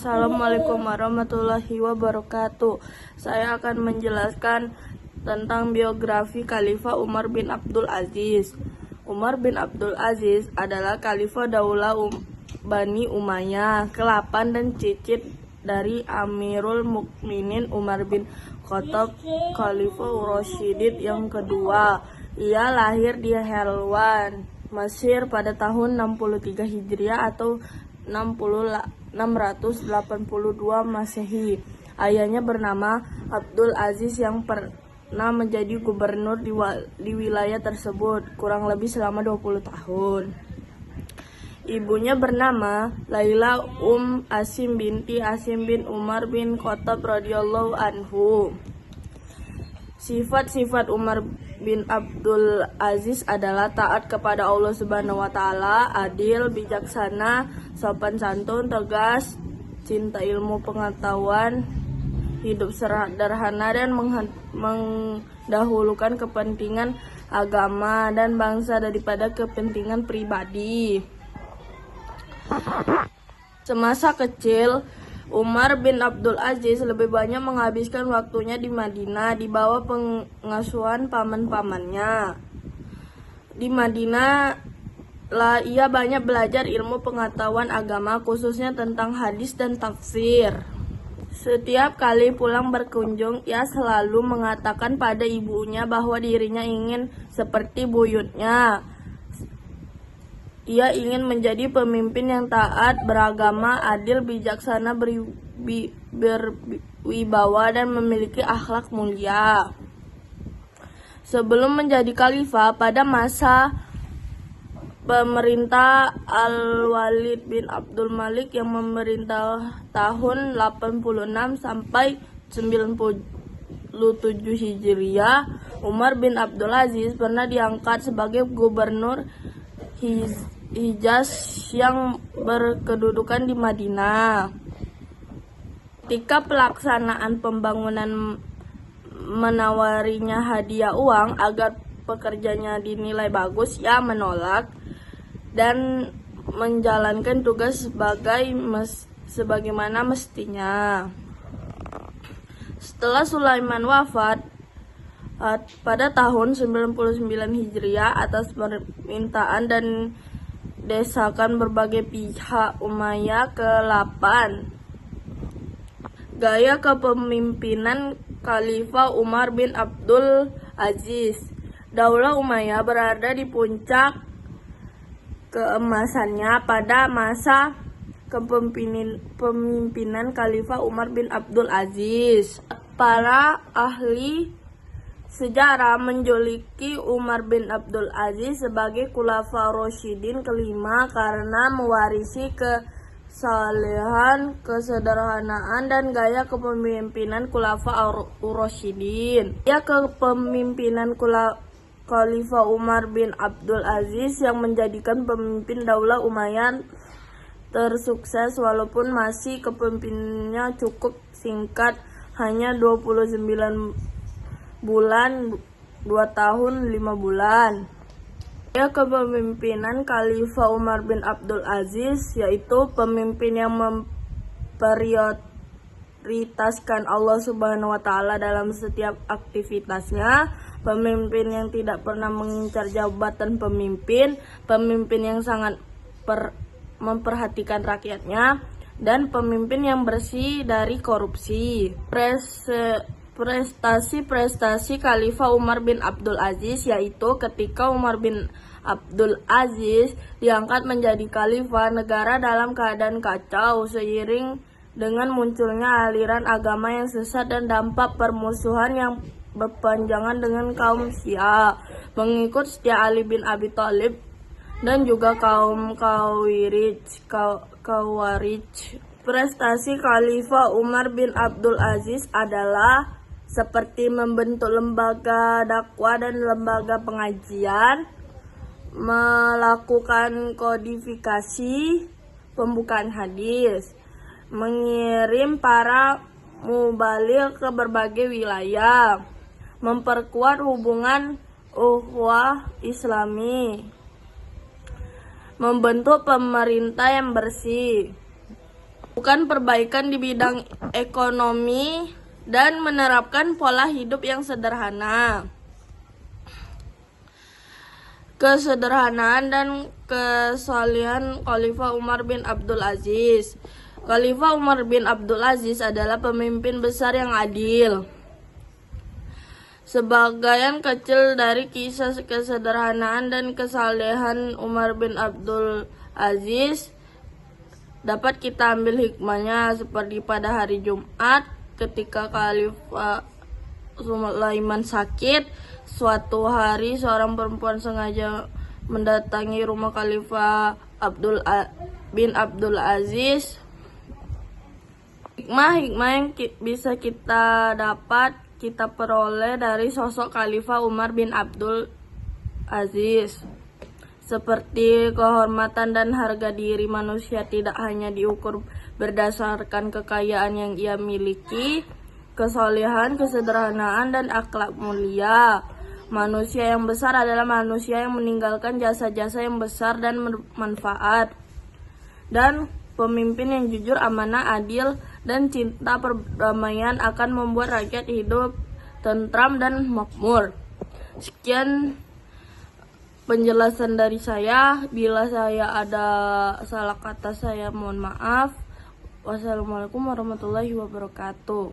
Assalamualaikum warahmatullahi wabarakatuh. Saya akan menjelaskan tentang biografi Khalifah Umar bin Abdul Aziz. Umar bin Abdul Aziz adalah Khalifah Daulah Bani Umayyah ke-8 dan cicit dari Amirul Mukminin Umar bin Khattab, Khalifah Rasyidin yang kedua. Ia lahir di Helwan, Mesir pada tahun 63 Hijriah atau 682 Masehi. Ayahnya bernama Abdul Aziz yang pernah menjadi gubernur di wilayah tersebut kurang lebih selama 20 tahun. Ibunya bernama Laila Asim binti Asim bin Umar bin Khattab radhiyallahu anhu. Sifat-sifat Umar bin Abdul Aziz adalah taat kepada Allah Subhanahu wa taala, adil, bijaksana, sopan santun, tegas, cinta ilmu pengetahuan, hidup sederhana dan mendahulukan kepentingan agama dan bangsa daripada kepentingan pribadi. Semasa kecil, Umar bin Abdul Aziz lebih banyak menghabiskan waktunya di Madinah di bawah pengasuhan paman-pamannya. Di Madinah ia banyak belajar ilmu pengetahuan agama, khususnya tentang hadis dan tafsir. Setiap kali pulang berkunjung, ia selalu mengatakan pada ibunya bahwa dirinya ingin seperti buyutnya. Ia ingin menjadi pemimpin yang taat, beragama, adil, bijaksana, berwibawa, dan memiliki akhlak mulia. Sebelum menjadi khalifah, pada masa pemerintah Al-Walid bin Abdul Malik yang memerintah tahun 86 sampai 97 Hijriah, Umar bin Abdul Aziz pernah diangkat sebagai gubernur Hijaz yang berkedudukan di Madinah. Ketika pelaksanaan pembangunan menawarinya hadiah uang agar pekerjanya dinilai bagus, ia menolak dan menjalankan tugas sebagaimana mestinya. Setelah Sulaiman wafat pada tahun 99 Hijriah atas permintaan dan desakan berbagai pihak Umayyah ke-8, gaya kepemimpinan Khalifah Umar bin Abdul Aziz. Daulah Umayyah berada di puncak keemasannya pada masa kepemimpinan Khalifah Umar bin Abdul Aziz. Para ahli sejarah menjuluki Umar bin Abdul Aziz sebagai Khulafaur Rasyidin kelima karena mewarisi kesalehan, kesederhanaan, dan gaya kepemimpinan Khulafaur Rasyidin. Kepemimpinan Khalifah Umar bin Abdul Aziz yang menjadikan pemimpin Daulah Umayyah tersukses walaupun masih kepemimpinannya cukup singkat, hanya 29 bulan, 2 tahun 5 bulan. Kepemimpinan Khalifah Umar bin Abdul Aziz yaitu pemimpin yang memprioritaskan Allah Subhanahu wa taala dalam setiap aktivitasnya, pemimpin yang tidak pernah mengincar jabatan pemimpin, pemimpin yang sangat memperhatikan rakyatnya, dan pemimpin yang bersih dari korupsi. Prestasi Khalifah Umar bin Abdul Aziz yaitu ketika Umar bin Abdul Aziz diangkat menjadi khalifah, negara dalam keadaan kacau seiring dengan munculnya aliran agama yang sesat dan dampak permusuhan yang berpanjangan dengan kaum Syiah, pengikut setia Ali bin Abi Thalib, dan juga kaum Khawarij. Prestasi Khalifah Umar bin Abdul Aziz adalah seperti membentuk lembaga dakwah dan lembaga pengajian, melakukan kodifikasi pembukaan hadis, mengirim para mubaligh ke berbagai wilayah, memperkuat hubungan ukhuwah Islami, membentuk pemerintah yang bersih, melakukan perbaikan di bidang ekonomi, dan menerapkan pola hidup yang sederhana. Kesederhanaan dan kesalihan Khalifah Umar bin Abdul Aziz. Khalifah Umar bin Abdul Aziz adalah pemimpin besar yang adil. Sebagian kecil dari kisah kesederhanaan dan kesalehan Umar bin Abdul Aziz dapat kita ambil hikmahnya, seperti pada hari Jumat ketika Khalifah Sulaiman sakit. Suatu hari seorang perempuan sengaja mendatangi rumah Khalifah bin Abdul Aziz. Hikmah yang bisa kita peroleh dari sosok Khalifah Umar bin Abdul Aziz, seperti kehormatan dan harga diri manusia tidak hanya diukur berdasarkan kekayaan yang ia miliki, kesalehan, kesederhanaan, dan akhlak mulia. Manusia yang besar adalah manusia yang meninggalkan jasa-jasa yang besar dan bermanfaat. Dan pemimpin yang jujur, amanah, adil, dan cinta perdamaian akan membuat rakyat hidup tentram dan makmur. Sekian penjelasan dari saya. Bila saya ada salah kata, saya mohon maaf. Wassalamualaikum warahmatullahi wabarakatuh.